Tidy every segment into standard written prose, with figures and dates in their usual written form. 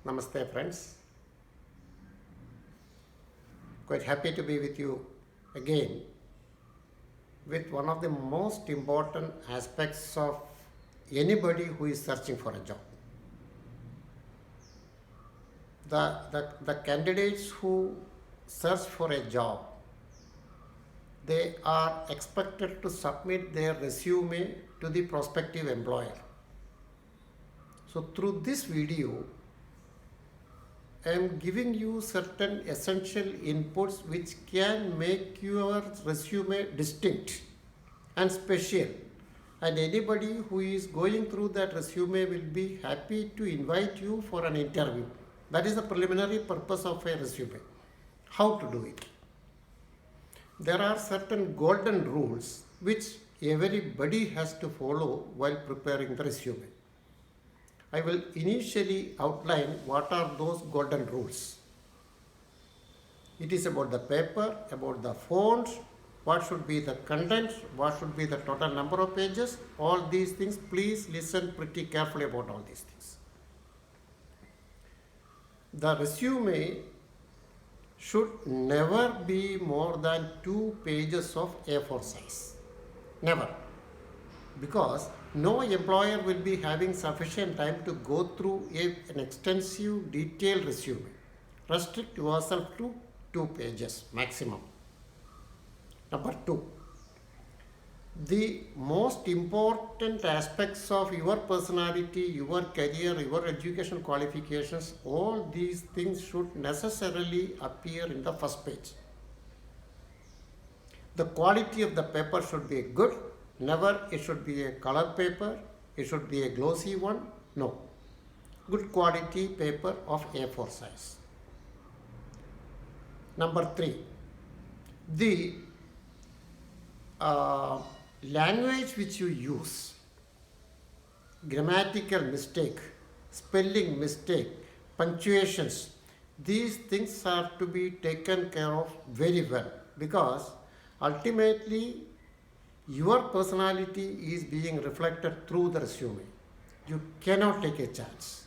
Namaste, friends. Quite happy to be with you again with one of the most important aspects of anybody who is searching for a job. The candidates who search for a job, they are expected to submit their resume to the prospective employer. So, through this video, I am giving you certain essential inputs which can make your resume distinct and special. And anybody who is going through that resume will be happy to invite you for an interview. That is the preliminary purpose of a resume. How to do it? There are certain golden rules which everybody has to follow while preparing the resume. I will initially outline what are those golden rules. It is about the paper, about the font, what should be the content, what should be the total number of pages, all these things. Please listen pretty carefully about all these things. The resume should never be more than 2 pages of A4 size. Never. Because no employer will be having sufficient time to go through an extensive detailed resume. Restrict yourself to 2 pages maximum. Number 2, the most important aspects of your personality, your career, your education qualifications, all these things should necessarily appear in the first page. The quality of the paper should be good. Never it should be a color paper, it should be a glossy one. No. Good quality paper of A4 size. Number 3, the language which you use, grammatical mistake, spelling mistake, punctuations, these things are to be taken care of very well, because ultimately your personality is being reflected through the resume. You cannot take a chance.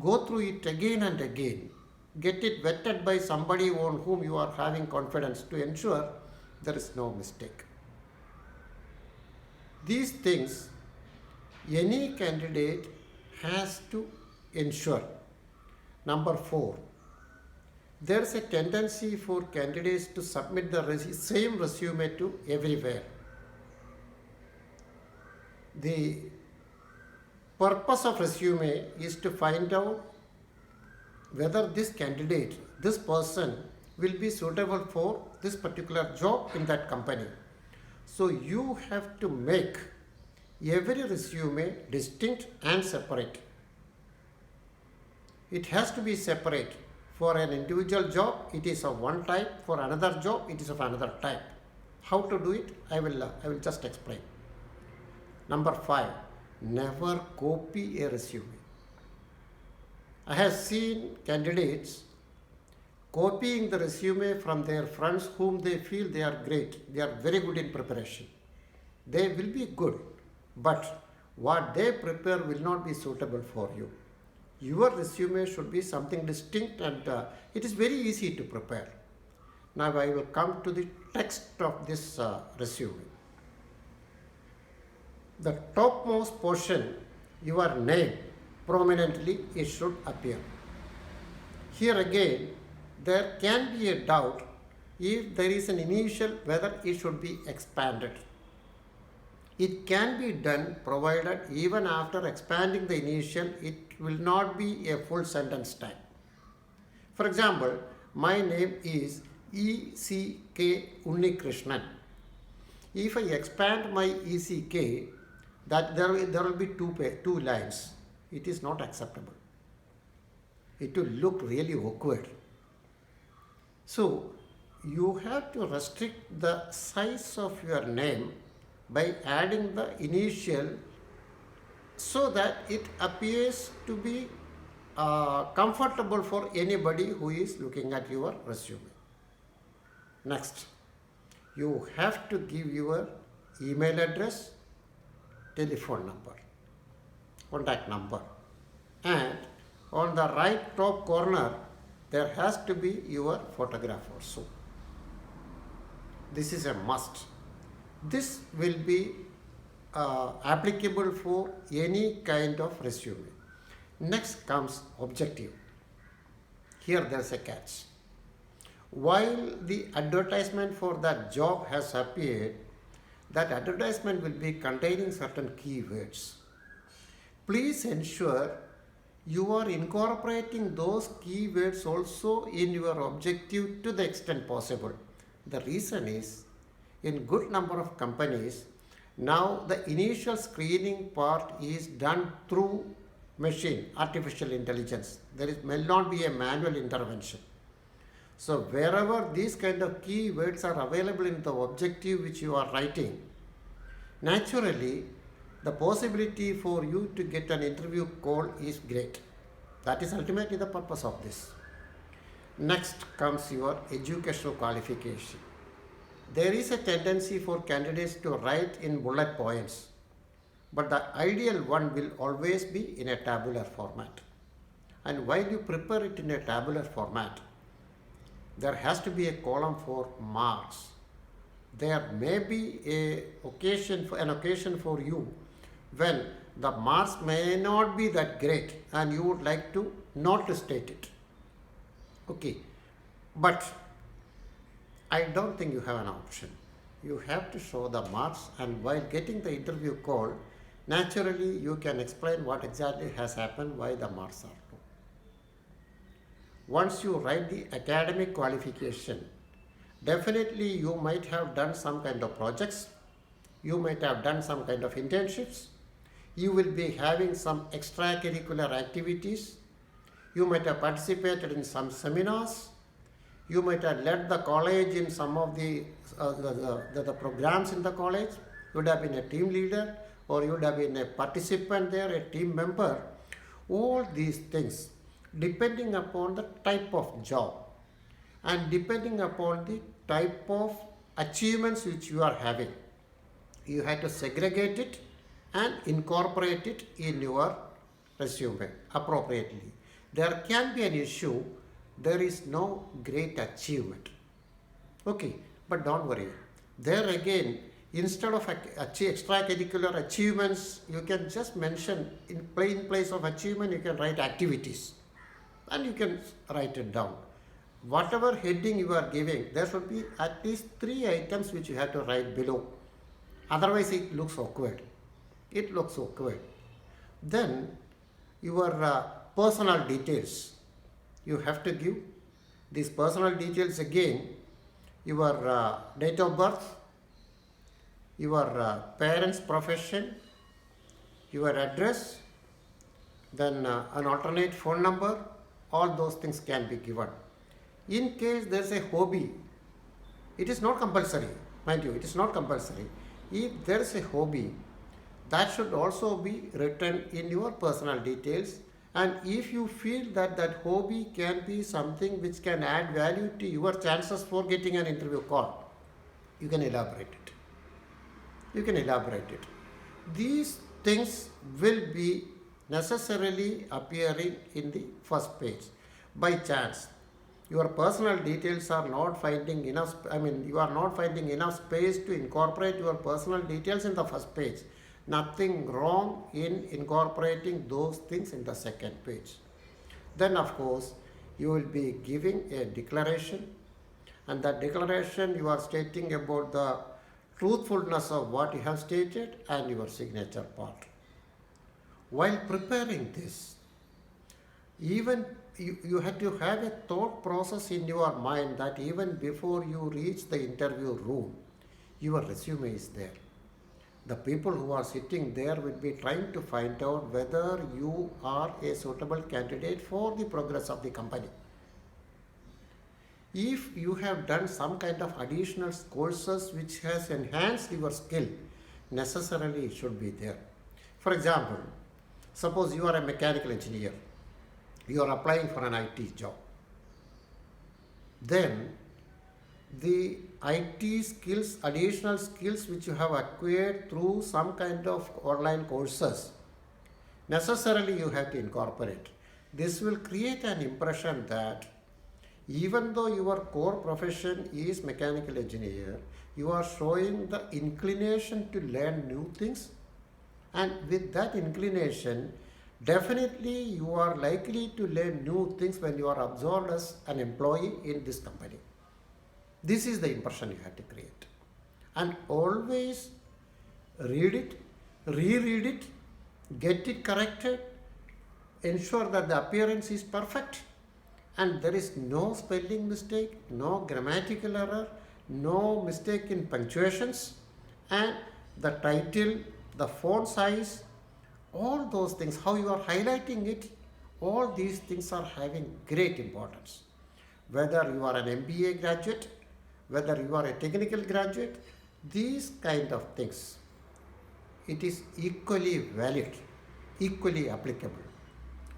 Go through it again and again. Get it vetted by somebody on whom you are having confidence to ensure there is no mistake. These things any candidate has to ensure. Number 4, there is a tendency for candidates to submit the same resume to everywhere. The purpose of resume is to find out whether this candidate, this person, will be suitable for this particular job in that company. So you have to make every resume distinct and separate. It has to be separate. For an individual job, it is of one type. For another job, it is of another type. How to do it? I will just explain. Number 5, never copy a resume. I have seen candidates copying the resume from their friends whom they feel they are great, they are very good in preparation. They will be good, but what they prepare will not be suitable for you. Your resume should be something distinct, and it is very easy to prepare. Now I will come to the text of this resume. The topmost portion, your name, prominently it should appear. Here again, there can be a doubt if there is an initial whether it should be expanded. It can be done provided even after expanding the initial, it will not be a full sentence type. For example, my name is E.C.K. Unnikrishnan. If I expand my E.C.K., that there will be two lines. It is not acceptable. It will look really awkward. So you have to restrict the size of your name by adding the initial so that it appears to be comfortable for anybody who is looking at your resume. Next, you have to give your email address, telephone number, contact number, and on the right top corner, there has to be your photograph also. This is a must. This will be applicable for any kind of resume. Next comes objective. Here there is a catch. While the advertisement for that job has appeared, that advertisement will be containing certain keywords. Please ensure you are incorporating those keywords also in your objective to the extent possible. The reason is, in good number of companies, now the initial screening part is done through machine, artificial intelligence. May not be a manual intervention. So wherever these kind of keywords are available in the objective which you are writing, naturally the possibility for you to get an interview call is great. That is ultimately the purpose of this. Next comes your educational qualification. There is a tendency for candidates to write in bullet points, but the ideal one will always be in a tabular format. And while you prepare it in a tabular format, there has to be a column for marks. There may be an occasion for you when the marks may not be that great and you would like to not state it. Okay, but I don't think you have an option. You have to show the marks, and while getting the interview call, naturally you can explain what exactly has happened, why the marks are low. Once you write the academic qualification, definitely you might have done some kind of projects, you might have done some kind of internships, you will be having some extracurricular activities, you might have participated in some seminars, you might have led the college in some of the programs in the college, you would have been a team leader, or you would have been a participant there, a team member. All these things, depending upon the type of job and depending upon the type of achievements which you are having, you have to segregate it and incorporate it in your resume appropriately. There can be an issue, there is no great achievement. Okay, but don't worry. There again, instead of extracurricular achievements, you can just mention in plain place of achievement, you can write activities and you can write it down. Whatever heading you are giving, there should be at least 3 items which you have to write below. Otherwise it looks awkward. It looks awkward. Then your personal details. You have to give these personal details again, your date of birth, your parents' profession, your address, then an alternate phone number, all those things can be given. In case there is a hobby, it is not compulsory, mind you, it is not compulsory. If there is a hobby, that should also be written in your personal details, and if you feel that that hobby can be something which can add value to your chances for getting an interview call, you can elaborate it. You can elaborate it. These things will be necessarily appearing in the first page. By chance, your personal details are not finding enough, you are not finding enough space to incorporate your personal details in the first page. Nothing wrong in incorporating those things in the second page. Then of course, you will be giving a declaration, and that declaration you are stating about the truthfulness of what you have stated and your signature part. While preparing this, even you have to have a thought process in your mind that even before you reach the interview room, your resume is there. The people who are sitting there will be trying to find out whether you are a suitable candidate for the progress of the company. If you have done some kind of additional courses which has enhanced your skill, necessarily it should be there. For example, suppose you are a mechanical engineer, you are applying for an IT job. Then the IT skills, additional skills which you have acquired through some kind of online courses, necessarily you have to incorporate. This will create an impression that even though your core profession is mechanical engineer, you are showing the inclination to learn new things, and with that inclination, definitely you are likely to learn new things when you are absorbed as an employee in this company. This is the impression you have to create. And always read it, reread it, get it corrected, ensure that the appearance is perfect and there is no spelling mistake, no grammatical error, no mistake in punctuations, and the title, the font size, all those things, how you are highlighting it, all these things are having great importance. Whether you are an MBA graduate, whether you are a technical graduate, these kind of things, it is equally valid, equally applicable.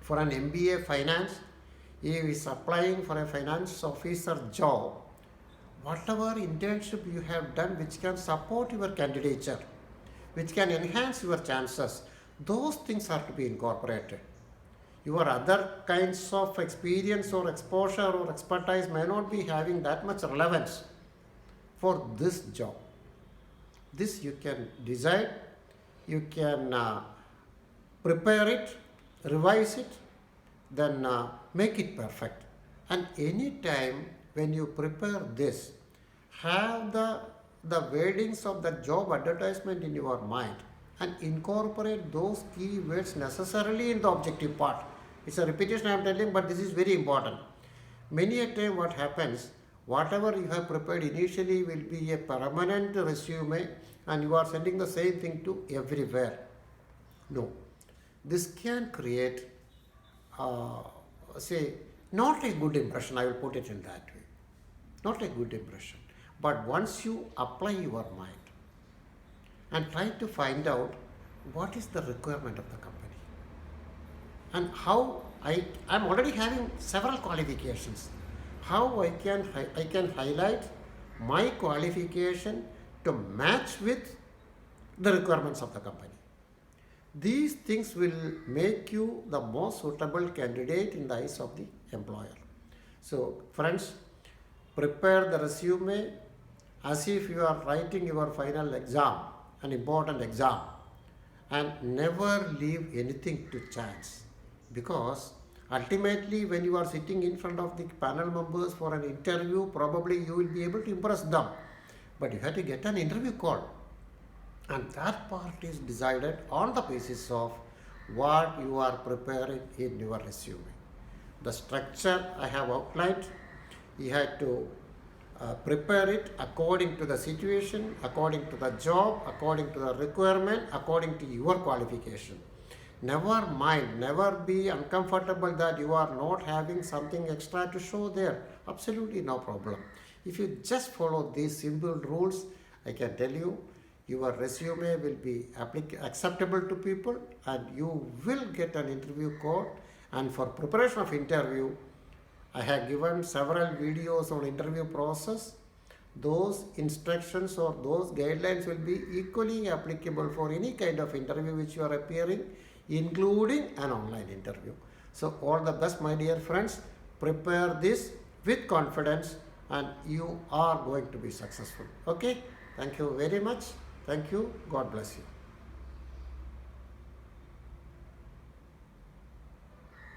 For an MBA finance, he is applying for a finance officer job. Whatever internship you have done which can support your candidature, which can enhance your chances, those things are to be incorporated. Your other kinds of experience or exposure or expertise may not be having that much relevance for this job. This you can decide, you can prepare it, revise it, then make it perfect. And any time when you prepare this, have the wordings of the job advertisement in your mind and incorporate those key words necessarily in the objective part. It's a repetition I am telling, but this is very important. Many a time what happens, whatever you have prepared initially will be a permanent resume and you are sending the same thing to everywhere. No. This can create, say, not a good impression, I will put it in that way. Not a good impression. But once you apply your mind and try to find out what is the requirement of the company and how I'm already having several qualifications, how I can highlight my qualification to match with the requirements of the company. These things will make you the most suitable candidate in the eyes of the employer. So friends, prepare the resume as if you are writing your final exam, an important exam, and never leave anything to chance, because ultimately when you are sitting in front of the panel members for an interview, probably you will be able to impress them, but you have to get an interview call, and that part is decided on the basis of what you are preparing in your resume. The structure I have outlined, you have to prepare it according to the situation, according to the job, according to the requirement, according to your qualification. Never mind, never be uncomfortable that you are not having something extra to show there. Absolutely no problem. If you just follow these simple rules, I can tell you, your resume will be acceptable to people and you will get an interview call. And for preparation of interview, I have given several videos on interview process. Those instructions or those guidelines will be equally applicable for any kind of interview which you are appearing, including an online interview. So all the best, my dear friends. Prepare this with confidence and you are going to be successful. Okay? Thank you very much. Thank you. God bless you.